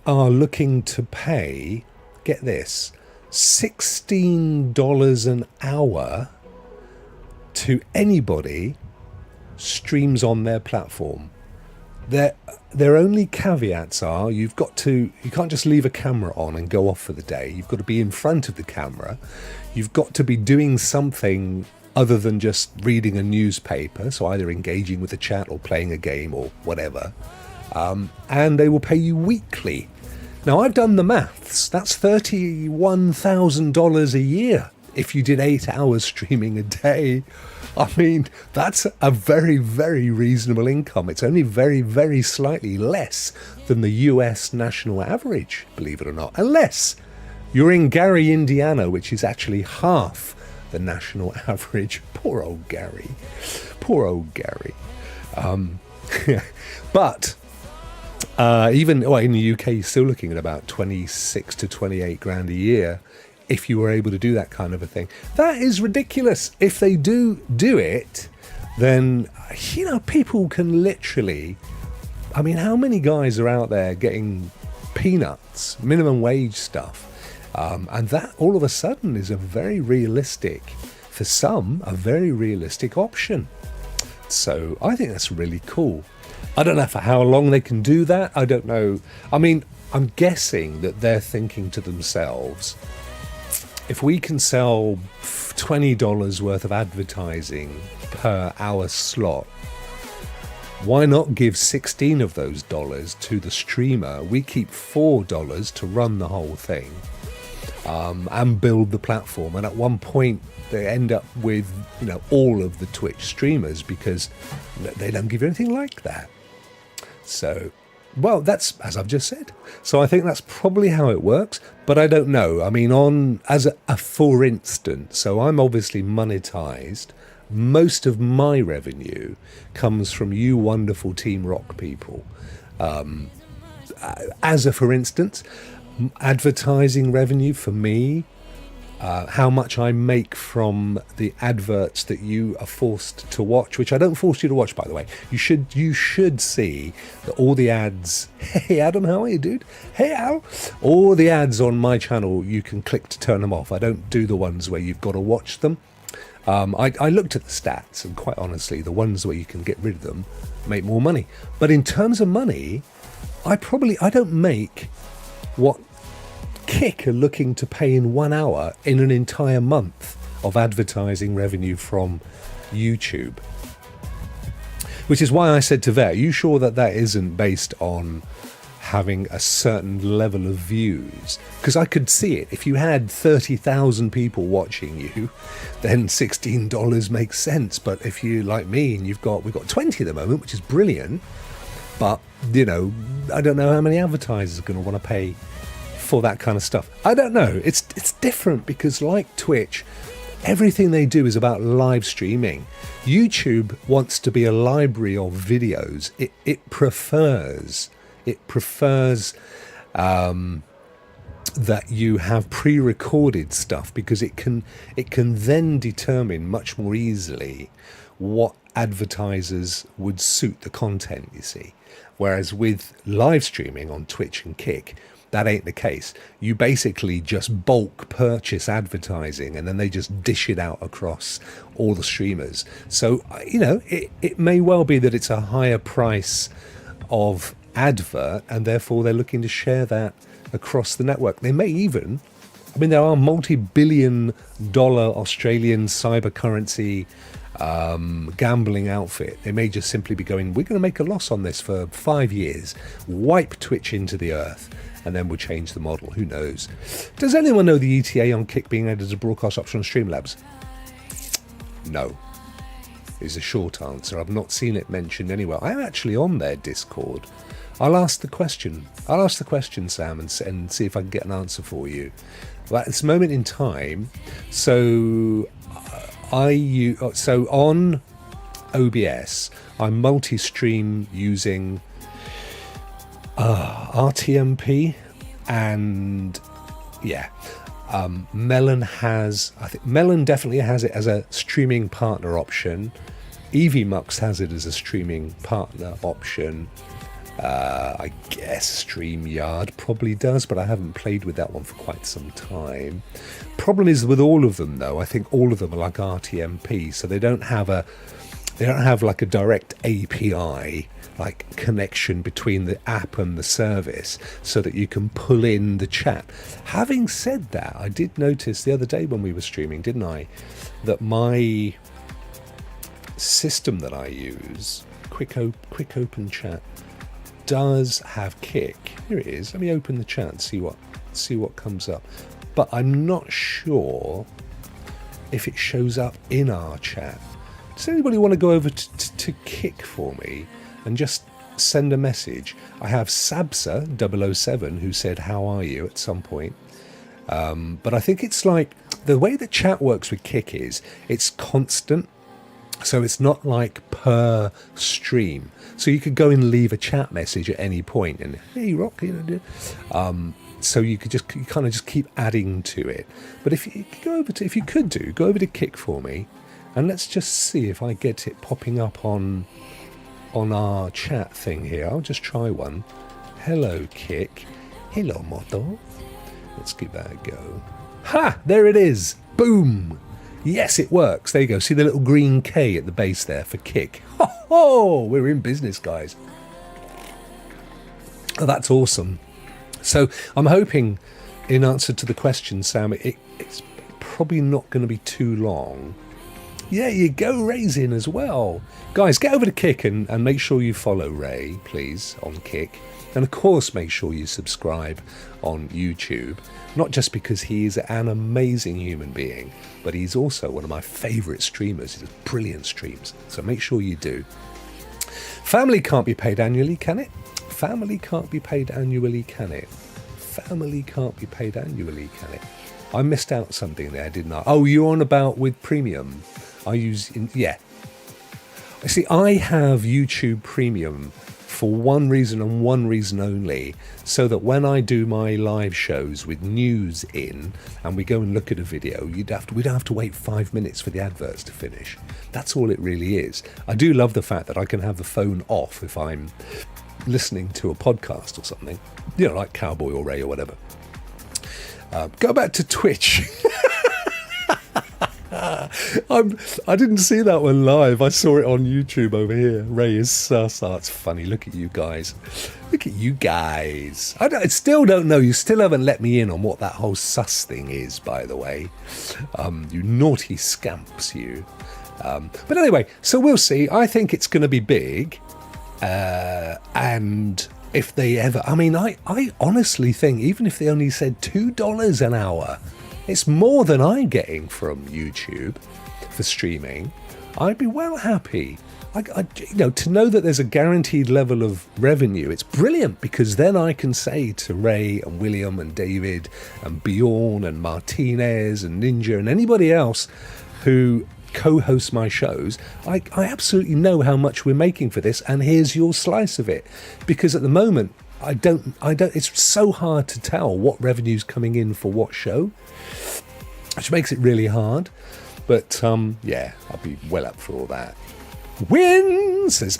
are looking to pay, get this, $16 an hour to anybody streams on their platform. Their only caveats are you can't just leave a camera on and go off for the day. You've got to be in front of the camera. You've got to be doing something other than just reading a newspaper, so either engaging with a chat or playing a game or whatever. And they will pay you weekly. Now, I've done the maths. That's $31,000 a year if you did 8 hours streaming a day. I mean, that's a very, very reasonable income. It's only very, very slightly less than the US national average, believe it or not. Unless you're in Gary, Indiana, which is actually half the national average. Poor old Gary. Poor old Gary. But even in the UK, you're still looking at about 26 to 28 grand a year if you were able to do that kind of a thing. That is ridiculous. If they do it, then, people can literally... I mean, how many guys are out there getting peanuts, minimum wage stuff? And that all of a sudden is a very realistic, for some, a very realistic option. So I think that's really cool. I don't know for how long they can do that. I don't know. I mean, I'm guessing that they're thinking to themselves, if we can sell $20 worth of advertising per hour slot, why not give 16 of those dollars to the streamer? We keep $4 to run the whole thing and build the platform. And at one point, they end up with all of the Twitch streamers because they don't give you anything like that. So, well, that's as I've just said. So I think that's probably how it works, but I don't know. I mean, as a for instance, so I'm obviously monetized. Most of my revenue comes from you wonderful Team Rokk people. As a for instance, advertising revenue for me, how much I make from the adverts that you are forced to watch, which I don't force you to watch, by the way. You should see that all the ads. Hey Adam, how are you, dude? Hey Al. All the ads on my channel, you can click to turn them off. I don't do the ones where you've got to watch them. I looked at the stats, and quite honestly, the ones where you can get rid of them make more money. But in terms of money, I don't make what Kick are looking to pay in 1 hour in an entire month of advertising revenue from YouTube. Which is why I said to Ver, are you sure that isn't based on having a certain level of views? Because I could see it. If you had 30,000 people watching you, then $16 makes sense. But if you, like me, and we've got 20 at the moment, which is brilliant, but I don't know how many advertisers are going to want to pay for that kind of stuff. I don't know. It's different because, like Twitch, everything they do is about live streaming. YouTube wants to be a library of videos. It prefers that you have pre-recorded stuff because it can then determine much more easily what advertisers would suit the content, you see. Whereas with live streaming on Twitch and Kick, that ain't the case. You basically just bulk purchase advertising and then they just dish it out across all the streamers. So, it may well be that it's a higher price of advert and therefore they're looking to share that across the network. They may even, there are multi-billion-dollar Australian cyber currency gambling outfit. They may just simply be going, we're going to make a loss on this for 5 years, wipe Twitch into the earth, and then we'll change the model. Who knows? Does anyone know the ETA on Kick being added as a broadcast option on Streamlabs? No, is a short answer. I've not seen it mentioned anywhere. I'm actually on their Discord. I'll ask the question, Sam, and see if I can get an answer for you. But at this moment in time, so on OBS, I multi-stream using RTMP, and Melon definitely has it as a streaming partner option. EVMux has it as a streaming partner option. I guess StreamYard probably does, but I haven't played with that one for quite some time. Problem is with all of them, though, I think all of them are like RTMP, so they don't have like a direct API like connection between the app and the service so that you can pull in the chat. Having said that, I did notice the other day when we were streaming, didn't I, that my system that I use, quick open chat, does have Kick. Here it is. Let me open the chat and see what comes up. But I'm not sure if it shows up in our chat. Does anybody want to go over to Kick for me and just send a message? I have Sabsa007 who said, "How are you?" at some point. But I think it's like the way the chat works with Kick is it's constant. So it's not like per stream. So you could go and leave a chat message at any point and, "Hey, Rokk," so you kind of just keep adding to it. But if you go over to Kick for me, and let's just see if I get it popping up on our chat thing here. I'll just try one. Hello, Kick. Hello, Moto. Let's give that a go. Ha! There it is. Boom. Yes, it works. There you go. See the little green K at the base there for Kick. Ho ho! We're in business, guys. Oh, that's awesome. So I'm hoping, in answer to the question, Sam, it's probably not going to be too long. Yeah, you go, Ray's in as well. Guys, get over to Kick and make sure you follow Ray, please, on Kick. And of course, make sure you subscribe on YouTube. Not just because he is an amazing human being, but he's also one of my favourite streamers. He does brilliant streams. So make sure you do. Family can't be paid annually, can it? Family can't be paid annually, can it? Family can't be paid annually, can it? I missed out something there, didn't I? Oh, you're on about with Premium. Yeah. See, I have YouTube Premium for one reason and one reason only, so that when I do my live shows with news in and we go and look at a video, we don't have to wait 5 minutes for the adverts to finish. That's all it really is. I do love the fact that I can have the phone off if I'm listening to a podcast or something, like Cowboy or Ray or whatever. Go back to Twitch. I didn't see that one live. I saw it on YouTube over here. Ray is sus. Oh, it's funny. Look at you guys. Look at you guys. I still don't know. You still haven't let me in on what that whole sus thing is, by the way. You naughty scamps, you. But anyway, so we'll see. I think it's going to be big. And if they ever... I honestly think, even if they only said $2 an hour... It's more than I'm getting from YouTube for streaming. I'd be well happy. To know that there's a guaranteed level of revenue, it's brilliant, because then I can say to Ray and William and David and Bjorn and Martinez and Ninja and anybody else who co-hosts my shows, I absolutely know how much we're making for this, and here's your slice of it. Because at the moment, I don't. It's so hard to tell what revenue's coming in for what show, which makes it really hard. But yeah, I'll be well up for all that. Win, says